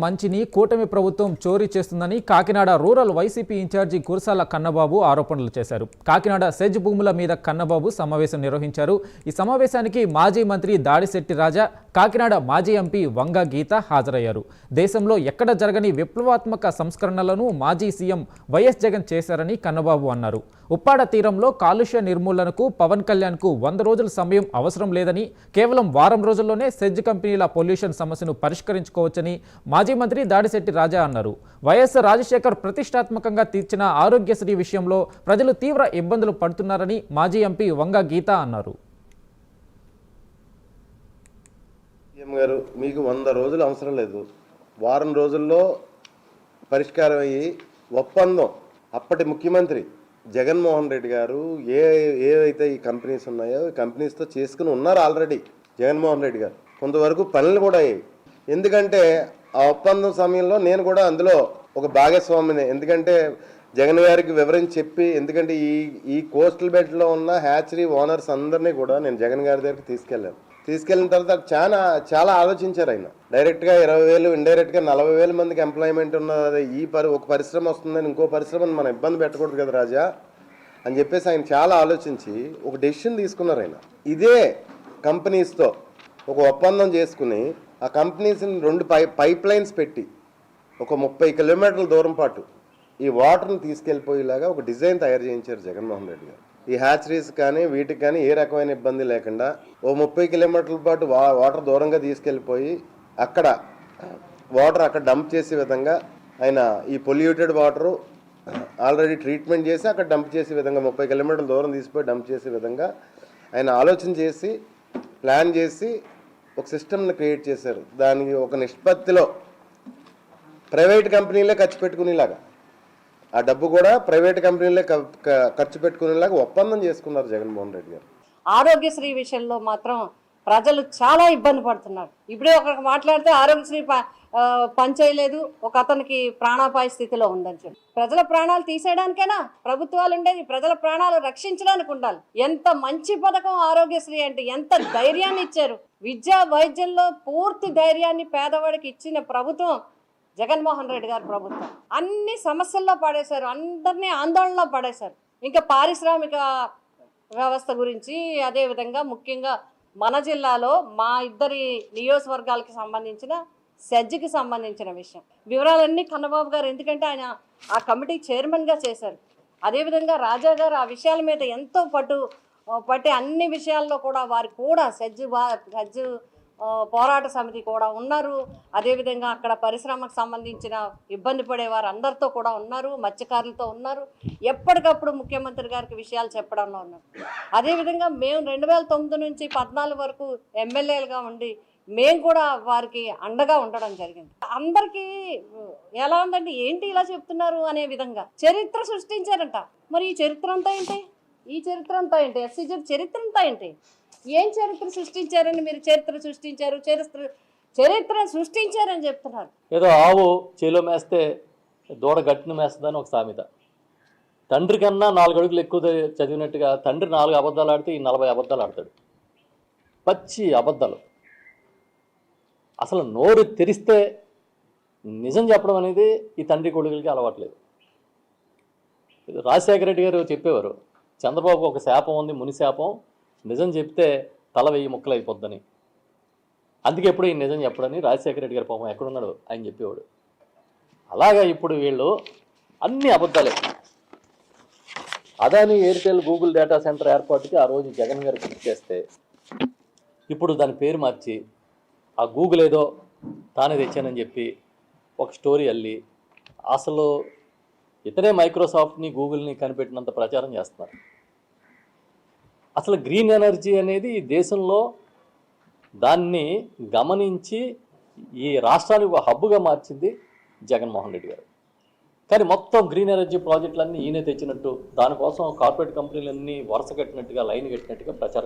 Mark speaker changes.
Speaker 1: మంచిని కూటమి ప్రభుత్వం చోరీ చేస్తుందని Kakinada rural YCP incharge Kurasala Kannababu ఆరోపణలు చేశారు. కాకినాడ సెజ్ భూముల మీద కన్నబాబు సమావేశం నిర్వహించారు. ఈ సమావేశానికి మాజీ మంత్రి దాడిశెట్టి రాజా, కాకినాడ మాజీ ఎంపీ వంగ గీత హాజరయ్యారు. దేశంలో ఎక్కడ జరగని విప్లవాత్మక సంస్కరణలను మాజీ సీఎం వైఎస్ జగన్ చేశారని కన్నబాబు అన్నారు. ఉప్పాడ తీరంలో కాలుష్య నిర్మూలనకు పవన్ కళ్యాణ్కు 100 రోజుల సమయం అవసరం లేదని, కేవలం వారం రోజుల్లోనే సెజ్ కంపెనీల పొల్యూషన్ సమస్యను పరిష్కరించుకోవచ్చని మాజీ మంత్రి దాడిశెట్టి రాజా అన్నారు. వైఎస్ రాజశేఖర్ ప్రతిష్టాత్మకంగా తీర్చిన ఆరోగ్యశ్రీ విషయంలో ప్రజలు తీవ్ర ఇబ్బందులు పడుతున్నారని మాజీ ఎంపీ వంగ గీత అన్నారు.
Speaker 2: గారు, మీకు 100 రోజులు అవసరం లేదు, వారం రోజుల్లో పరిష్కారం అయ్యి ఒప్పందం అప్పటి ముఖ్యమంత్రి జగన్మోహన్ రెడ్డి గారు ఏవైతే ఈ కంపెనీస్ ఉన్నాయో ఈ కంపెనీస్తో చేసుకుని ఉన్నారు ఆల్రెడీ. జగన్మోహన్ రెడ్డి గారు కొంతవరకు పనులు కూడా అయ్యాయి. ఎందుకంటే ఆ ఒప్పందం సమయంలో నేను కూడా అందులో ఒక భాగస్వామిని. ఎందుకంటే జగన్ గారికి వివరించి చెప్పి, ఎందుకంటే ఈ కోస్టల్ బెల్ట్లో ఉన్న హ్యాచరీ ఓనర్స్ అందరినీ కూడా నేను జగన్ గారి దగ్గరికి తీసుకెళ్ళిన తర్వాత చాలా ఆలోచించారు. ఆయన డైరెక్ట్గా 20,000, ఇండైరెక్ట్గా 40,000 మందికి ఎంప్లాయ్మెంట్ ఉన్నది. ఒక పరిశ్రమ వస్తుందని ఇంకో పరిశ్రమను మనం ఇబ్బంది పెట్టకూడదు కదా రాజా అని చెప్పేసి ఆయన చాలా ఆలోచించి ఒక డెసిషన్ తీసుకున్నారు. ఆయన ఇదే కంపెనీస్తో ఒక ఒప్పందం చేసుకుని ఆ కంపెనీస్ని 2 పైప్ లైన్స్ పెట్టి ఒక 30 కిలోమీటర్ల దూరం పాటు ఈ వాటర్ని తీసుకెళ్ళిపోయేలాగా ఒక డిజైన్ తయారు చేయించారు జగన్మోహన్ రెడ్డి గారు. ఈ హ్యాచరీస్ కానీ వీటికి కానీ ఏ రకమైన ఇబ్బంది లేకుండా 30 కిలోమీటర్ల పాటు వాటర్ దూరంగా తీసుకెళ్ళిపోయి అక్కడ వాటర్ అక్కడ డంప్ చేసే విధంగా ఆయన ఈ పొల్యూటెడ్ వాటరు ఆల్రెడీ ట్రీట్మెంట్ చేసి అక్కడ డంప్ చేసే విధంగా 30 కిలోమీటర్ల దూరం తీసిపోయి డంప్ చేసే విధంగా ఆయన ఆలోచన చేసి ప్లాన్ చేసి ఒక సిస్టమ్ని క్రియేట్ చేశారు. దానికి ఒక నిష్పత్తిలో ప్రైవేట్ కంపెనీలే ఖర్చు పెట్టుకునేలాగా, ఆ డబ్బు కూడా ప్రైవేట్ కంపెనీలే ఖర్చు పెట్టుకునేలాగా ఒప్పందం చేసుకున్నారు జగన్మోహన్ రెడ్డి గారు.
Speaker 3: ఆరోగ్యశ్రీ విషయంలో మాత్రం ప్రజలు చాలా ఇబ్బంది పడుతున్నారు. ఇప్పుడే ఒకరికి మాట్లాడితే ఆరోగ్యశ్రీ పనిచేయలేదు, ఒక అతనికి ప్రాణాపాయ స్థితిలో ఉందని చెప్పి. ప్రజల ప్రాణాలు తీసేయడానికైనా ప్రభుత్వాలు ఉండేది, ప్రజల ప్రాణాలు రక్షించడానికి ఉండాలి. ఎంత మంచి పథకం ఆరోగ్యశ్రీ అంటే, ఎంత ధైర్యాన్ని ఇచ్చారు. విద్యా వైద్యంలో పూర్తి ధైర్యాన్ని పేదవాడికి ఇచ్చిన ప్రభుత్వం జగన్మోహన్ రెడ్డి గారి ప్రభుత్వం. అన్ని సమస్యల్లో పడేశారు, అందరినీ ఆందోళనలో పడేశారు. ఇంకా పారిశ్రామిక వ్యవస్థ గురించి, అదేవిధంగా ముఖ్యంగా మన జిల్లాలో మా 2 నియోజకవర్గాలకి సంబంధించిన సెజ్కి సంబంధించిన వివరాలన్నీ కన్నబాబు గారు, ఎందుకంటే ఆయన ఆ కమిటీ చైర్మన్గా చేశారు. అదేవిధంగా రాజా గారు ఆ విషయాల మీద ఎంతో పట్టి అన్ని విషయాల్లో కూడా వారు కూడా సెజ్ పోరాట సమితి కూడా ఉన్నారు. అదేవిధంగా అక్కడ పరిశ్రమకు సంబంధించిన ఇబ్బంది పడే వారు అందరితో కూడా ఉన్నారు, మత్స్యకారులతో ఉన్నారు. ఎప్పటికప్పుడు ముఖ్యమంత్రి గారికి విషయాలు చెప్పడంలో ఉన్నారు. అదేవిధంగా మేము 2009 నుంచి 14 వరకు ఎమ్మెల్యేలుగా ఉండి మేము కూడా వారికి అండగా ఉండడం జరిగింది. అందరికీ ఎలా ఉందంటే, ఏంటి ఇలా చెప్తున్నారు అనే విధంగా చరిత్ర సృష్టించారంట. మరి ఈ చరిత్ర అంతా ఏంటి? ఎస్సీజీ చరిత్ర అంతా ఏంటి? ఏం చరిత్ర సృష్టించారని మీరు చరిత్ర సృష్టించారని చెప్తున్నారు.
Speaker 4: ఏదో ఆవు చేలో మేస్తే దూడ గట్టును మేస్తుందని ఒక సామెత. తండ్రి కన్నా 4 అడుగులు ఎక్కువ చదివినట్టుగా తండ్రి 4 అబద్ధాలు ఆడితే ఈ 40 అబద్ధాలు ఆడతాడు. పచ్చి అబద్ధాలు. అసలు నోరు తెరిస్తే నిజం చెప్పడం అనేది ఈ తండ్రి కొడుకులకి అలవాట్లేదు. రాజశేఖర రెడ్డి గారు చెప్పేవారు, చంద్రబాబు ఒక శాపం ఉంది, ముని శాపం, నిజం చెప్తే తల 1000 ముక్కలు అయిపోద్దని. అందుకే ఎప్పుడు ఈ నిజం చెప్పడని రాజశేఖర రెడ్డి గారు పాపం ఎక్కడున్నాడు ఆయన చెప్పేవాడు. అలాగా ఇప్పుడు వీళ్ళు అన్ని అబద్ధాలే. Adani Airtel Google data centre ఏర్పాటుకి ఆ రోజు జగన్ గారు కృషి చేస్తే, ఇప్పుడు దాని పేరు మార్చి ఆ గూగుల్ ఏదో తానే తెచ్చానని చెప్పి ఒక స్టోరీ అల్లి అసలు ఇతనే మైక్రోసాఫ్ట్ని గూగుల్ని కనిపెట్టినంత ప్రచారం చేస్తున్నారు. అసలు గ్రీన్ ఎనర్జీ అనేది ఈ దేశంలో దాన్ని గమనించి ఈ రాష్ట్రానికి ఒక హబ్బుగా మార్చింది జగన్మోహన్ రెడ్డి గారు. కానీ మొత్తం గ్రీన్ ఎనర్జీ ప్రాజెక్టులన్నీ ఈయనే తెచ్చినట్టు, దానికోసం కార్పొరేట్ కంపెనీలన్నీ వరుస కట్టినట్టుగా, లైన్ కట్టినట్టుగా ప్రచారం